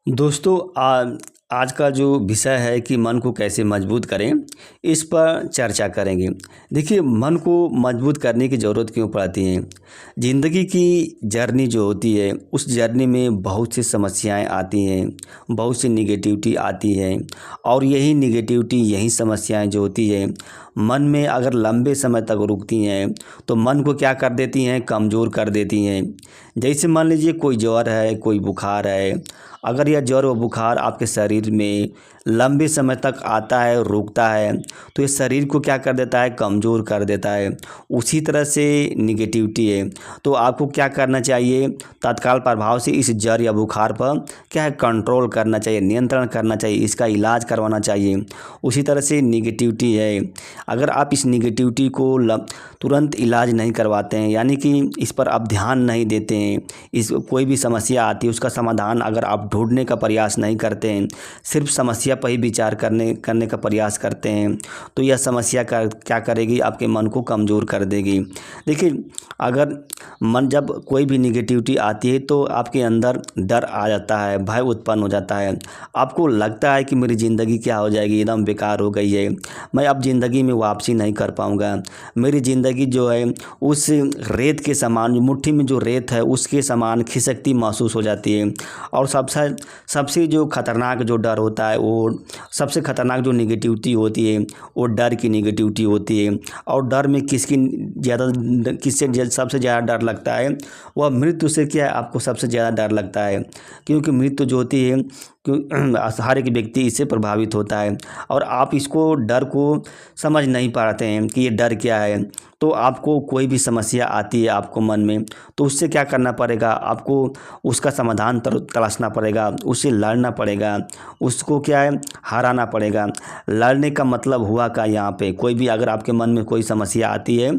दोस्तों आज का जो विषय है कि मन को कैसे मजबूत करें, इस पर चर्चा करेंगे। देखिए, मन को मजबूत करने की ज़रूरत क्यों पड़ती है। ज़िंदगी की जर्नी जो होती है, उस जर्नी में बहुत सी समस्याएं आती हैं, बहुत सी निगेटिविटी आती है और यही निगेटिविटी, यही समस्याएं जो होती है, मन में अगर लंबे समय तक रुकती हैं तो मन को क्या कर देती हैं, कमज़ोर कर देती हैं। जैसे मान लीजिए कोई ज्वर है, कोई बुखार है। अगर यह ज्वर व बुखार आपके शरीर में लंबे समय तक आता है, रुकता है, तो ये शरीर को क्या कर देता है, कमज़ोर कर देता है। उसी तरह से निगेटिविटी है। तो आपको क्या करना चाहिए, तत्काल प्रभाव से इस ज्वर या बुखार पर क्या है, कंट्रोल करना चाहिए, नियंत्रण करना चाहिए, इसका इलाज करवाना चाहिए। उसी तरह से निगेटिविटी है। अगर आप इस निगेटिविटी को तुरंत इलाज नहीं करवाते हैं, यानी कि इस पर आप ध्यान नहीं देते हैं, इस कोई भी समस्या आती है उसका समाधान अगर आप ढूंढने का प्रयास नहीं करते हैं, सिर्फ समस्या पर ही विचार करने का प्रयास करते हैं, तो यह समस्या क्या करेगी, आपके मन को कमज़ोर कर देगी। देखिए, अगर मन जब कोई भी निगेटिविटी आती है तो आपके अंदर डर आ जाता है, भय उत्पन्न हो जाता है। आपको लगता है कि मेरी ज़िंदगी क्या हो जाएगी, एकदम बेकार हो गई है, मैं अब ज़िंदगी में वापसी नहीं कर पाऊँगा। मेरी ज़िंदगी जो है उस रेत के समान, मुट्ठी में जो रेत है उसके समान खिसकती महसूस हो जाती है। और सबसे जो खतरनाक जो डर होता है, वो सबसे खतरनाक जो निगेटिविटी होती है वो डर की निगेटिविटी होती है। और डर में किससे सबसे ज़्यादा डर लगता है, वह मृत्यु से क्या है, आपको सबसे ज़्यादा डर लगता है। क्योंकि मृत्यु जो होती है, हर एक व्यक्ति इससे प्रभावित होता है और आप इसको डर को समझ नहीं पाते हैं कि ये डर क्या है। तो आपको कोई भी समस्या आती है आपको मन में, तो उससे क्या करना पड़ेगा, आपको उसका समाधान तलाशना पड़ेगा, उससे लड़ना पड़ेगा, उसको क्या है, हराना पड़ेगा। लड़ने का मतलब हुआ क्या यहाँ पे, कोई भी अगर आपके मन में कोई समस्या आती है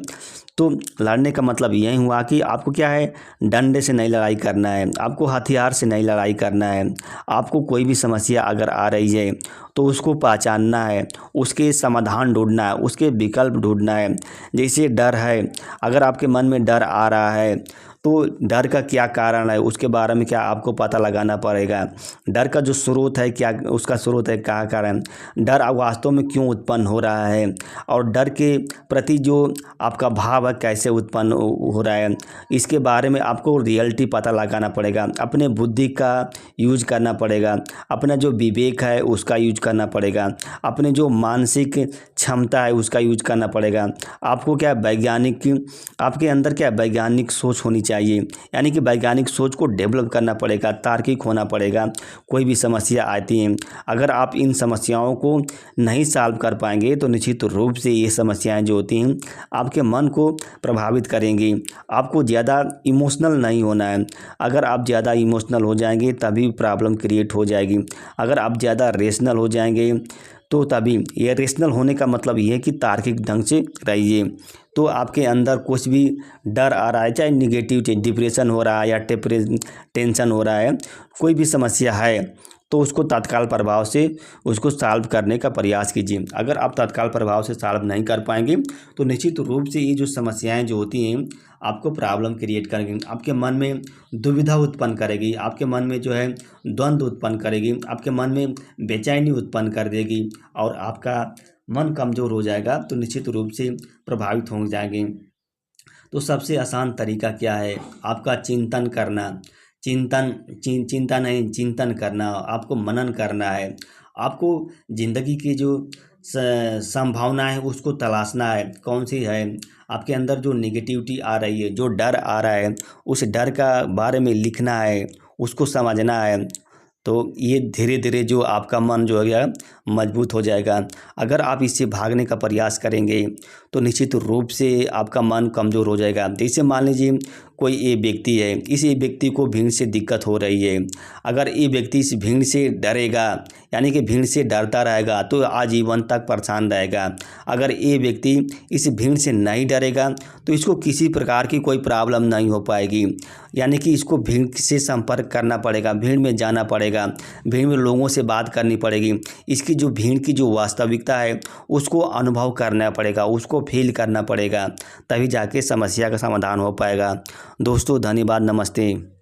तो लड़ने का मतलब यही हुआ कि आपको क्या है, डंडे से नहीं लड़ाई करना है, आपको हथियार से नहीं लड़ाई करना है। आपको कोई भी समस्या अगर आ रही है तो उसको पहचानना है, उसके समाधान ढूंढना है, उसके विकल्प ढूंढना है। जैसे डर है, अगर आपके मन में डर आ रहा है तो डर का क्या कारण है, उसके बारे में क्या आपको पता लगाना पड़ेगा। डर का जो स्रोत है, क्या उसका स्रोत है, क्या कारण, डर वास्तव में क्यों उत्पन्न हो रहा है और डर के प्रति जो आपका भाव है कैसे उत्पन्न हो रहा है, इसके बारे में आपको रियलिटी पता लगाना पड़ेगा। अपने बुद्धि का यूज करना पड़ेगा, अपना जो विवेक है उसका यूज करना पड़ेगा, अपने जो मानसिक क्षमता है उसका यूज करना पड़ेगा। आपको क्या आपके अंदर क्या वैज्ञानिक सोच होनी चाहिए, यानी कि वैज्ञानिक सोच को डेवलप करना पड़ेगा, तार्किक होना पड़ेगा। कोई भी समस्या आती है, अगर आप इन समस्याओं को नहीं सॉल्व कर पाएंगे तो निश्चित रूप से ये समस्याएं जो होती हैं आपके मन को प्रभावित करेंगी। आपको ज़्यादा इमोशनल नहीं होना है। अगर आप ज़्यादा इमोशनल हो जाएंगे तभी प्रॉब्लम क्रिएट हो जाएगी। अगर आप ज़्यादा रेशनल हो जाएंगे तो तभी, ये रेशनल होने का मतलब ये है कि तार्किक ढंग से रहिए। तो आपके अंदर कुछ भी डर आ रहा है, चाहे निगेटिव, डिप्रेशन हो रहा है या टेंशन हो रहा है, कोई भी समस्या है, तो उसको तत्काल प्रभाव से उसको सॉल्व करने का प्रयास कीजिए। अगर आप तत्काल प्रभाव से सॉल्व नहीं कर पाएंगे तो निश्चित रूप से ये जो समस्याएं जो होती हैं आपको प्रॉब्लम क्रिएट करेंगी, आपके मन में दुविधा उत्पन्न करेगी, आपके मन में जो है द्वंद्व उत्पन्न करेगी, आपके मन में बेचैनी उत्पन्न कर देगी और आपका मन कमज़ोर हो जाएगा, तो निश्चित रूप से प्रभावित हो जाएंगे। तो सबसे आसान तरीका क्या है, आपका चिंतन करना। चिंता नहीं, चिंतन करना, आपको मनन करना है। आपको ज़िंदगी की जो संभावना है उसको तलाशना है, कौन सी है। आपके अंदर जो निगेटिविटी आ रही है, जो डर आ रहा है, उस डर का बारे में लिखना है, उसको समझना है। तो ये धीरे धीरे जो आपका मन जो है मजबूत हो जाएगा। अगर आप इससे भागने का प्रयास करेंगे तो निश्चित रूप से आपका मन कमज़ोर हो जाएगा। जैसे मान लीजिए कोई ये व्यक्ति है, इस व्यक्ति को भीड़ से दिक्कत हो रही है। अगर ये व्यक्ति इस भीड़ से डरेगा, यानी कि भीड़ से डरता रहेगा, तो आजीवन तक परेशान रहेगा। अगर ये व्यक्ति इस भीड़ से नहीं डरेगा तो इसको किसी प्रकार की कोई प्रॉब्लम नहीं हो पाएगी। यानी कि इसको भीड़ से संपर्क करना पड़ेगा, भीड़ में जाना पड़ेगा, भीड़ में लोगों से बात करनी पड़ेगी। इसकी जो भीड़ की जो वास्तविकता है उसको अनुभव करना पड़ेगा, उसको फील करना पड़ेगा, तभी जाके समस्या का समाधान हो पाएगा। दोस्तों धन्यवाद, नमस्ते।